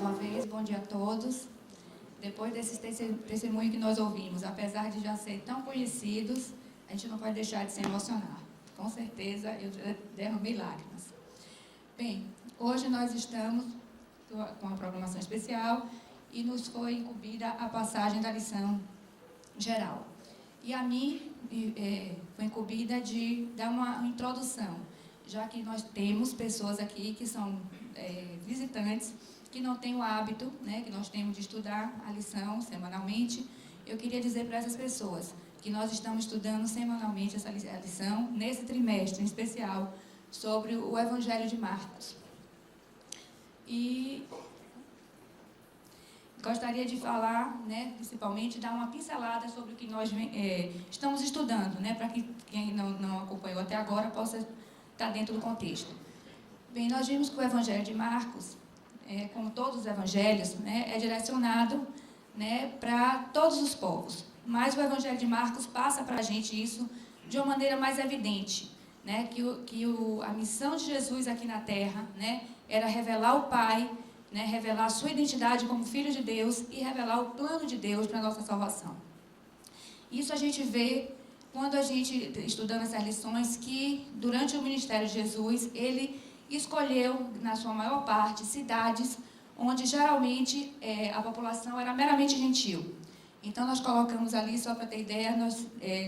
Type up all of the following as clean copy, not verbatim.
uma vez, bom dia a todos. Depois desse testemunho que nós ouvimos, apesar de já ser tão conhecidos, a gente não pode deixar de se emocionar. Com certeza, eu derramei lágrimas. Bem, hoje nós estamos com uma programação especial e nos foi incumbida a passagem da lição geral. E a mim foi incumbida de dar uma introdução, já que nós temos pessoas aqui que são visitantes, que não têm o hábito, que nós temos de estudar a lição semanalmente. Eu queria dizer para essas pessoas que nós estamos estudando semanalmente essa lição, nesse trimestre em especial, sobre o Evangelho de Marcos. E gostaria de falar, principalmente, dar uma pincelada sobre o que nós estamos estudando, para que quem não acompanhou até agora possa estar dentro do contexto. Bem, nós vimos que o Evangelho de Marcos, como todos os evangelhos, é direcionado para todos os povos. Mas o Evangelho de Marcos passa para a gente isso de uma maneira mais evidente, a missão de Jesus aqui na Terra era revelar o Pai, revelar a sua identidade como Filho de Deus e revelar o plano de Deus para a nossa salvação. Isso a gente vê quando a gente, estudando essas lições, que durante o ministério de Jesus, ele escolheu, na sua maior parte, cidades onde geralmente a população era meramente gentil. Então nós colocamos ali, só para ter ideia,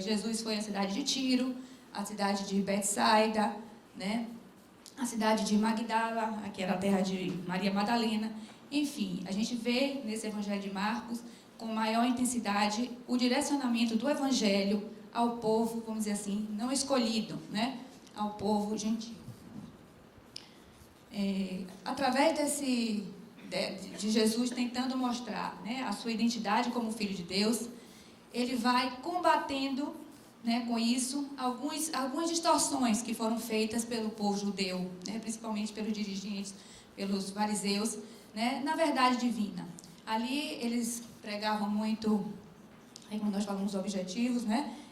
Jesus foi à cidade de Tiro, a cidade de Betsaida, a cidade de Magdala, que era a terra de Maria Madalena. Enfim, a gente vê nesse Evangelho de Marcos, com maior intensidade, o direcionamento do Evangelho ao povo, vamos dizer assim, não escolhido, ao povo gentil. Através de Jesus tentando mostrar a sua identidade como Filho de Deus, ele vai combatendo com isso algumas distorções que foram feitas pelo povo judeu, principalmente pelos dirigentes, pelos fariseus, na verdade divina. Ali eles pregavam muito, aí como nós falamos, os objetivos,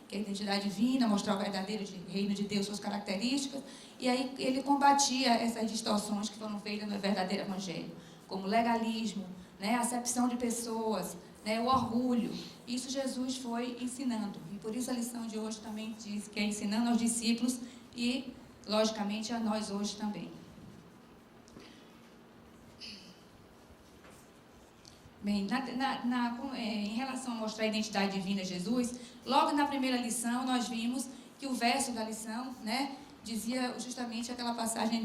que é a identidade divina, mostrar o verdadeiro reino de Deus, suas características, e aí ele combatia essas distorções que foram feitas no verdadeiro evangelho, como legalismo, acepção de pessoas, o orgulho. Isso Jesus foi ensinando, e por isso a lição de hoje também diz que é ensinando aos discípulos e, logicamente, a nós hoje também. Bem, em relação a mostrar a identidade divina de Jesus, logo na primeira lição nós vimos que o verso da lição, dizia justamente aquela passagem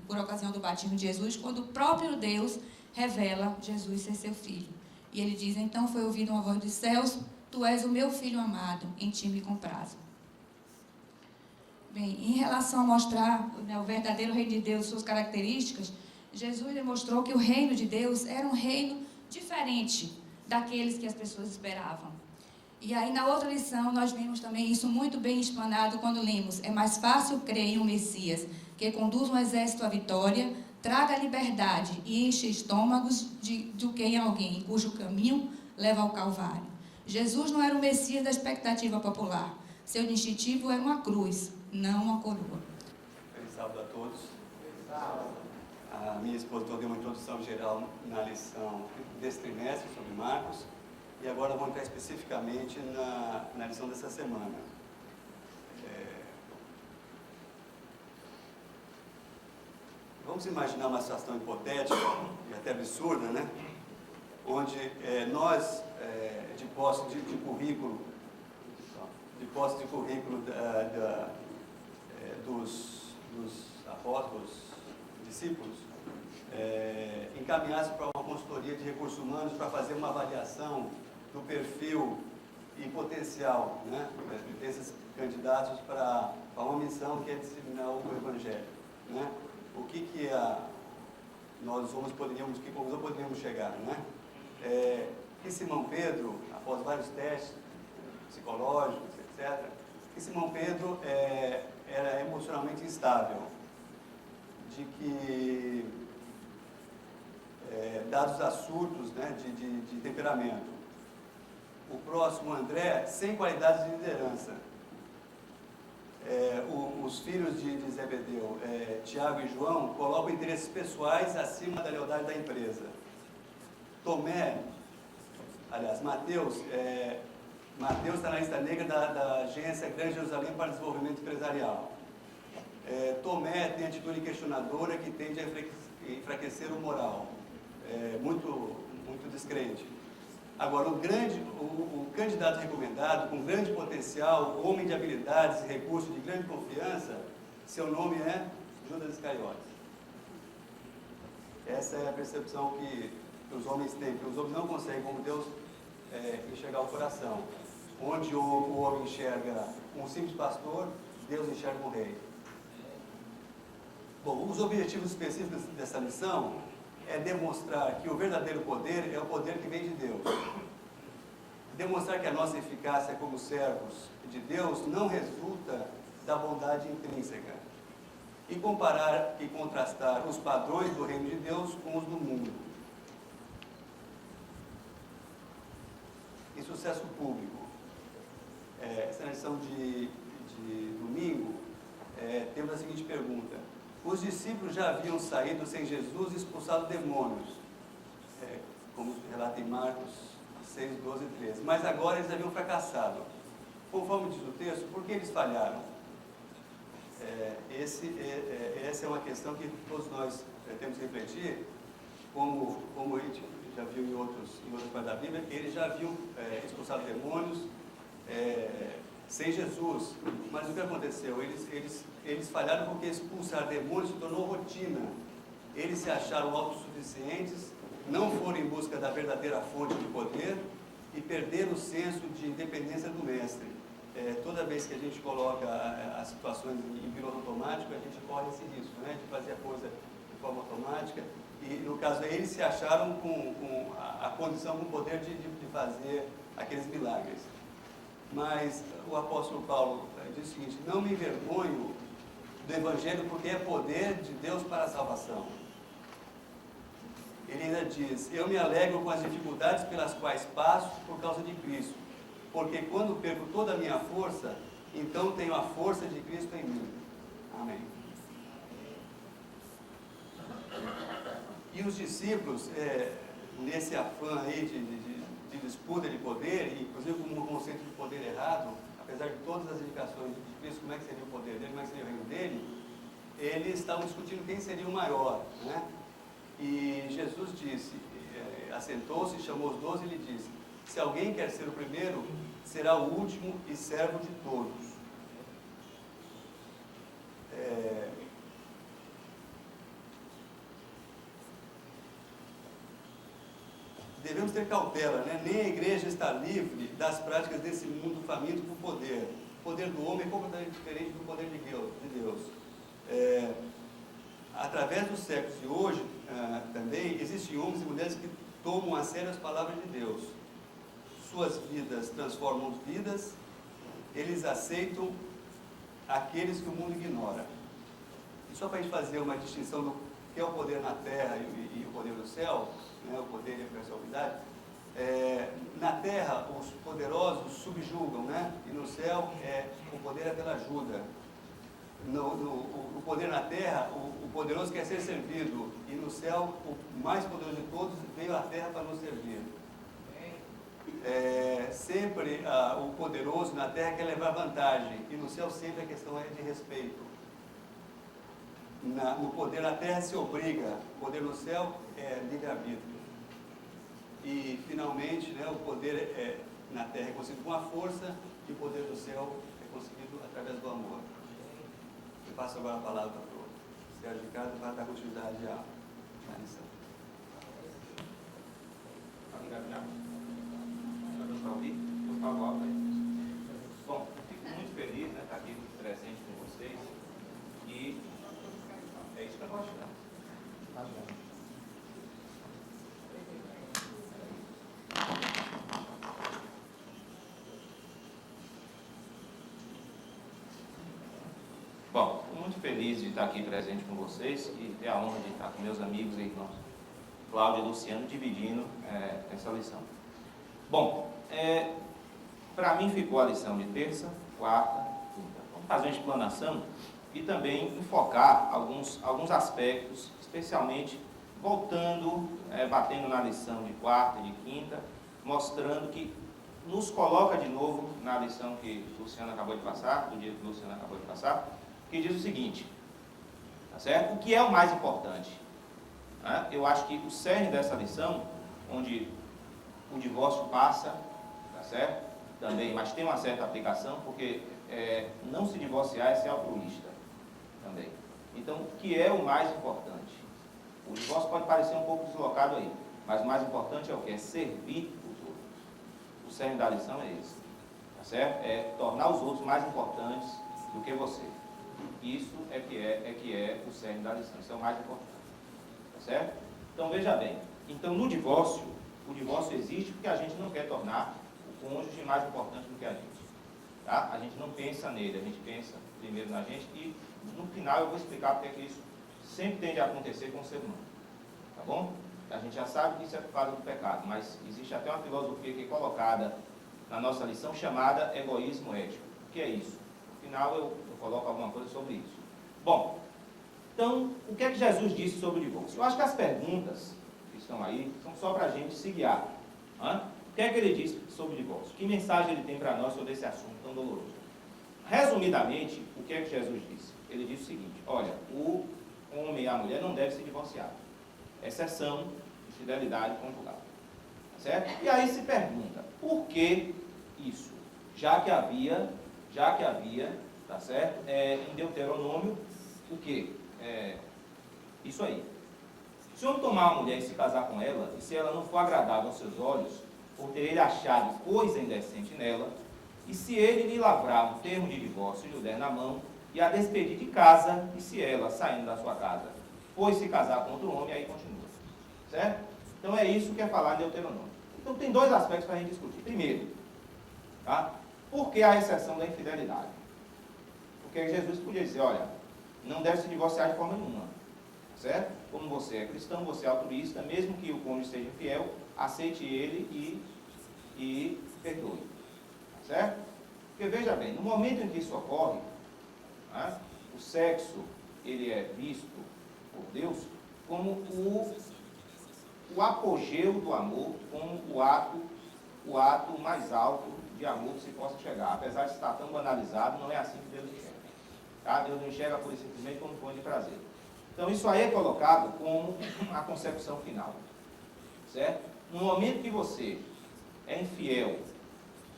por ocasião do batismo de Jesus, quando o próprio Deus revela Jesus ser seu filho. E ele diz: então foi ouvida uma voz dos céus: tu és o meu filho amado, em ti me comprazo. Bem, em relação a mostrar o verdadeiro reino de Deus, suas características, Jesus demonstrou que o reino de Deus era um reino diferente daqueles que as pessoas esperavam. E aí, na outra lição, nós vimos também isso muito bem explanado quando lemos: é mais fácil crer em um Messias que conduz um exército à vitória, traga a liberdade e enche estômagos do que em alguém cujo caminho leva ao Calvário. Jesus não era o Messias da expectativa popular. Seu distintivo era uma cruz, não uma coroa. Feliz sábado a todos. A minha esposa deu uma introdução geral na lição desse trimestre sobre Marcos, e agora vamos entrar especificamente na lição dessa semana. Vamos imaginar uma situação hipotética e até absurda, onde nós, de posse de currículo dos apóstolos, discípulos, encaminhasse para uma consultoria de recursos humanos para fazer uma avaliação do perfil e potencial desses candidatos para uma missão que é disseminar o Evangelho. O que nós poderíamos chegar? Que Simão Pedro, após vários testes psicológicos, etc., que Simão Pedro era emocionalmente instável, de que, dados os surtos de temperamento, o próximo André, sem qualidades de liderança. os filhos de Zebedeu, Tiago e João, colocam interesses pessoais acima da lealdade da empresa. Mateus está na lista negra da Agência Grande Jerusalém para Desenvolvimento Empresarial. Tomé tem atitude questionadora que tende a enfraquecer o moral, muito descrente. Agora, o candidato recomendado, com grande potencial, homem de habilidades e recursos de grande confiança, seu nome é Judas Iscariotes. Essa é a percepção que os homens têm, que os homens não conseguem, como Deus, enxergar o coração. Onde o homem enxerga um simples pastor, Deus enxerga um rei. Bom, os objetivos específicos dessa lição é demonstrar que o verdadeiro poder é o poder que vem de Deus. Demonstrar que a nossa eficácia como servos de Deus não resulta da bondade intrínseca. E comparar e contrastar os padrões do reino de Deus com os do mundo. E sucesso público. Essa lição de domingo, temos a seguinte pergunta. Os discípulos já haviam saído sem Jesus e expulsado demônios, como relata em Marcos 6, 12 e 13. Mas agora eles haviam fracassado. Conforme diz o texto, por que eles falharam? Essa é uma questão que todos nós temos que refletir, como a gente já viu em outras partes da Bíblia, eles já haviam expulsado demônios sem Jesus. Mas o que aconteceu? Eles falharam porque expulsar demônios se tornou rotina. Eles se acharam autossuficientes, não foram em busca da verdadeira fonte de poder e perderam o senso de independência do mestre. Toda vez que a gente coloca as situações em piloto automático, a gente corre esse risco, de fazer a coisa de forma automática. E, no caso, eles se acharam com a condição, com o poder de fazer aqueles milagres. Mas o apóstolo Paulo diz o seguinte: não me envergonho do Evangelho porque é poder de Deus para a salvação. Ele ainda diz: eu me alegro com as dificuldades pelas quais passo por causa de Cristo, porque quando perco toda a minha força, então tenho a força de Cristo em mim. Amém. E os discípulos, nesse afã aí de disputa de poder, e inclusive com um conceito de poder errado, apesar de todas as indicações de Cristo, como é que seria o poder dele, como é que seria o reino dele, eles estavam discutindo quem seria o maior, E Jesus disse, assentou-se, chamou os 12 e lhe disse: se alguém quer ser o primeiro, será o último e servo de todos. Devemos ter cautela, Nem a igreja está livre das práticas desse mundo faminto por poder. O poder do homem é completamente diferente do poder de Deus. Através dos séculos de hoje, também, existem homens e mulheres que tomam a sério as palavras de Deus. Suas vidas transformam vidas, eles aceitam aqueles que o mundo ignora. E só para a gente fazer uma distinção do que é o poder na terra e o poder do céu, o poder e a personalidade, na terra os poderosos subjugam, e no céu o poder é pela ajuda. No poder na terra, o poderoso quer ser servido, e no céu o mais poderoso de todos veio à terra para nos servir. Sempre o poderoso na terra quer levar vantagem, e no céu sempre a questão é de respeito. No poder na terra se obriga, o poder no céu é livre-arbítrio. E finalmente, o poder na terra é conseguido com a força, e o poder do céu é conseguido através do amor. Eu passo agora a palavra para o Sérgio Ricardo para dar continuidade à lição. Bom, fico muito feliz de estar aqui presente com vocês e é isso que eu gosto. Bom, estou muito feliz de estar aqui presente com vocês e ter a honra de estar com meus amigos e irmãos Cláudio e Luciano dividindo essa lição. Bom, para mim ficou a lição de terça, quarta, quinta. Vamos fazer uma explanação e também enfocar alguns aspectos, especialmente voltando, batendo na lição de quarta e de quinta, mostrando que nos coloca de novo na lição que o Luciano acabou de passar, do dia que o Luciano acabou de passar, que diz o seguinte, tá certo? O que é o mais importante? Eu acho que o cerne dessa lição, onde o divórcio passa, tá certo? Também, mas tem uma certa aplicação, porque não se divorciar é ser altruísta também. Então, o que é o mais importante? O divórcio pode parecer um pouco deslocado aí, mas o mais importante é o que? É servir os outros. O cerne da lição é esse, tá certo? É tornar os outros mais importantes do que você. Isso é que é o cerne da lição, isso é o mais importante, tá certo? Então, veja bem, então no divórcio, o divórcio existe porque a gente não quer tornar o cônjuge mais importante do que a gente, tá? A gente não pensa nele, a gente pensa primeiro na gente e no final eu vou explicar porque é que isso sempre tende a acontecer com o ser humano, tá bom? A gente já sabe que isso é por causa do pecado, mas existe até uma filosofia que é colocada na nossa lição chamada egoísmo ético. O que é isso? No final eu coloco alguma coisa sobre isso. Bom, então, o que é que Jesus disse sobre o divórcio? Eu acho que as perguntas que estão aí são só para a gente se guiar. O que é que ele disse sobre o divórcio? Que mensagem ele tem para nós sobre esse assunto tão doloroso? Resumidamente, o que é que Jesus disse? Ele disse o seguinte, olha, o homem e a mulher não devem se divorciar. Exceção de fidelidade conjugal. Tá certo? E aí se pergunta, por que isso? Já que havia, tá certo? Em Deuteronômio, o quê? Isso aí. Se o homem tomar uma mulher e se casar com ela, e se ela não for agradável aos seus olhos, por ter ele achado coisa indecente nela, e se ele lhe lavrar um termo de divórcio e lhe der na mão, e a despedir de casa, e se ela, saindo da sua casa, foi se casar com outro homem, aí continua. Certo? Então é isso que é falar em Deuteronômio. Então tem dois aspectos para a gente discutir. Primeiro, tá? Por que a exceção da infidelidade? Porque Jesus podia dizer, olha, não deve se divorciar de forma nenhuma. Certo? Como você é cristão, você é altruísta, mesmo que o cônjuge seja infiel, aceite ele e perdoe. Certo? Porque veja bem, no momento em que isso ocorre, né, o sexo ele é visto por Deus como o apogeu do amor, como o ato mais alto de amor que se possa chegar. Apesar de estar tão banalizado, não é assim que Deus enxerga. Tá? Deus não enxerga por simplesmente como fonte de prazer. Então isso aí é colocado como a concepção final. Certo? No momento que você é infiel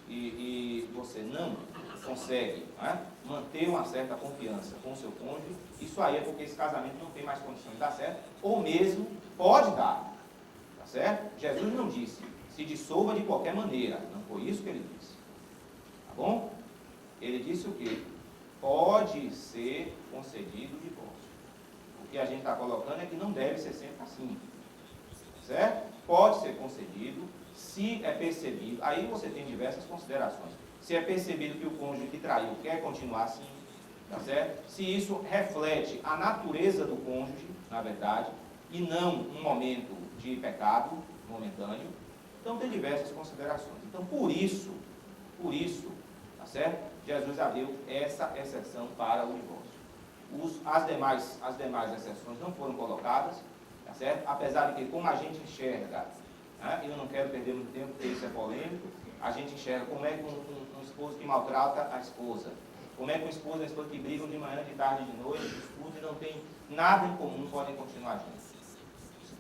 e você não consegue, né, manter uma certa confiança com o seu cônjuge, isso aí é porque esse casamento não tem mais condição de dar certo, ou mesmo pode dar. Tá certo? Jesus não disse, se dissolva de qualquer maneira. Não foi isso que ele disse. Tá bom? Ele disse o quê? Pode ser concedido o divórcio. O que a gente está colocando é que não deve ser sempre assim. Certo? Pode ser concedido, se é percebido, aí você tem diversas considerações. Se é percebido que o cônjuge que traiu quer continuar assim, tá certo? Se isso reflete a natureza do cônjuge, na verdade, e não um momento de pecado momentâneo, então tem diversas considerações. Então, por isso, tá certo? Jesus abriu essa exceção para o divórcio. As demais exceções não foram colocadas, tá certo? Apesar de que, como a gente enxerga, né, eu não quero perder muito tempo, porque isso é polêmico, a gente enxerga como é que um esposo que maltrata a esposa, como é que um esposo e a esposa que brigam de manhã, de tarde, de noite, discutem e não tem nada em comum, podem continuar juntos.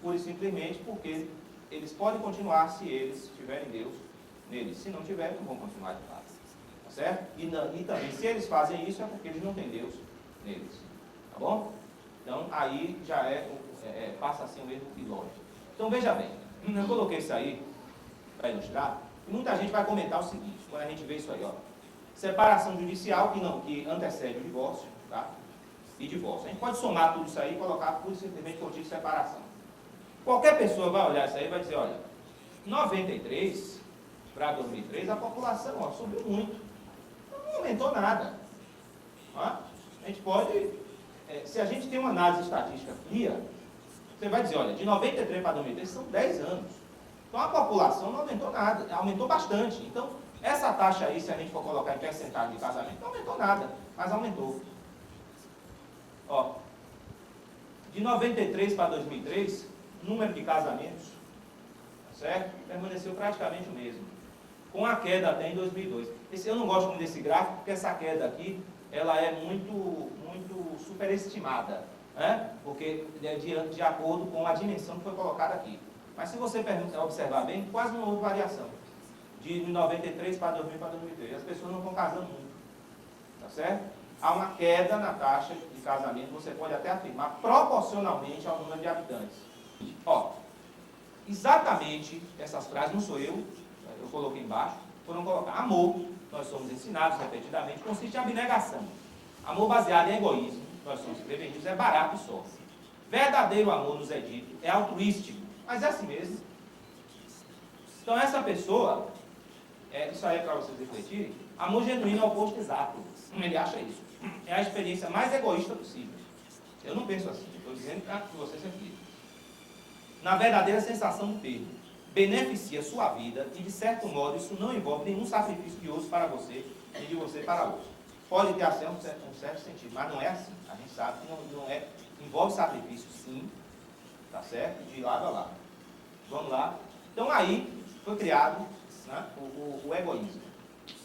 Pura e simplesmente porque eles podem continuar se eles tiverem Deus neles. Se não tiverem, não vão continuar de fato. Tá certo? E também, se eles fazem isso, é porque eles não têm Deus neles. Tá bom? Então, aí já passa a ser um erro ilógico. Então, veja bem, eu coloquei isso aí para ilustrar, e muita gente vai comentar o seguinte, quando a gente vê isso aí, ó. Separação judicial, que antecede o divórcio, tá? E divórcio. A gente pode somar tudo isso aí e colocar tudo simplesmente por motivo de separação. Qualquer pessoa vai olhar isso aí e vai dizer, olha, 93 para 2003 a população subiu muito. Não aumentou nada. A gente pode, se a gente tem uma análise estatística fria, você vai dizer, olha, de 93 para 2003 são 10 anos. Então a população não aumentou nada, aumentou bastante. Então, Essa taxa aí, se a gente for colocar em percentagem de casamento, não aumentou nada, mas aumentou. Ó, de 93 para 2003, o número de casamentos, tá certo? Permaneceu praticamente o mesmo, com a queda até em 2002. Eu não gosto muito desse gráfico, porque essa queda aqui, ela é muito superestimada, né? Porque é de acordo com a dimensão que foi colocada aqui. Mas se você observar bem, quase não houve variação. De 93 para 2000 para 2003. As pessoas não estão casando muito, tá certo? Há uma queda na taxa de casamento, você pode até afirmar, proporcionalmente ao número de habitantes. Ó, exatamente essas frases, não sou eu coloquei embaixo, foram colocar. Amor, nós somos ensinados repetidamente, consiste em abnegação. Amor baseado em egoísmo, nós somos prevenidos, é barato e só. Verdadeiro amor, nos é dito, é altruístico, mas é assim mesmo. Então essa pessoa, isso aí é para vocês refletirem, amor genuíno é o oposto exato. Ele acha isso. É a experiência mais egoísta possível. Eu não penso assim, estou dizendo para que vocês reflitam. Na verdadeira sensação do termo, beneficia sua vida e, de certo modo, isso não envolve nenhum sacrifício de outros para você e de você para outros. Pode ter assim um certo sentido, mas não é assim. A gente sabe que não é. Envolve sacrifício, sim, tá certo? De lado a lado. Vamos lá. Então, aí foi criado, né, o egoísmo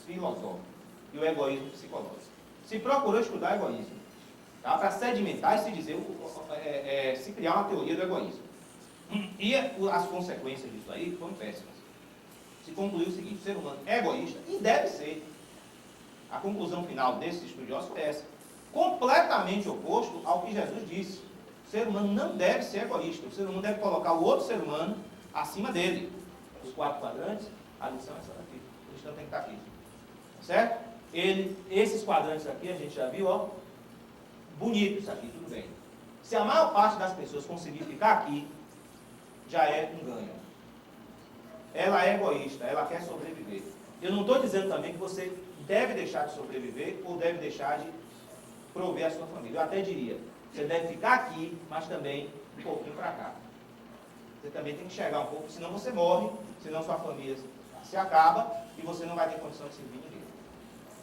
filosófico e o egoísmo psicológico. Se procurou estudar egoísmo, tá, para sedimentar e se dizer, se criar uma teoria do egoísmo. E as consequências disso aí foram péssimas. Se concluiu o seguinte: o ser humano é egoísta e deve ser. A conclusão final desses estudiosos é essa. Completamente oposto ao que Jesus disse. O ser humano não deve ser egoísta. O ser humano deve colocar o outro ser humano acima dele. Os 4 quadrantes, a lição é essa daqui. O cristão tem que estar aqui. Certo? Esses quadrantes aqui, a gente já viu, ó. Bonito isso aqui, tudo bem. Se a maior parte das pessoas conseguir ficar aqui, já é um ganho. Ela é egoísta, ela quer sobreviver. Eu não estou dizendo também que você deve deixar de sobreviver ou deve deixar de prover a sua família. Eu até diria, você deve ficar aqui, mas também um pouquinho para cá. Você também tem que chegar um pouco, senão você morre, senão sua família se acaba e você não vai ter condição de servir ninguém.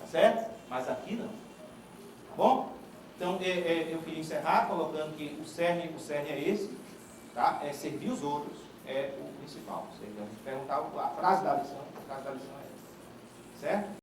Tá certo? Mas aqui não. Tá bom? Então, eu queria encerrar colocando que o cerne é esse, tá? É servir os outros, é o principal. Ou seja, a gente perguntar a frase da lição é essa. Certo?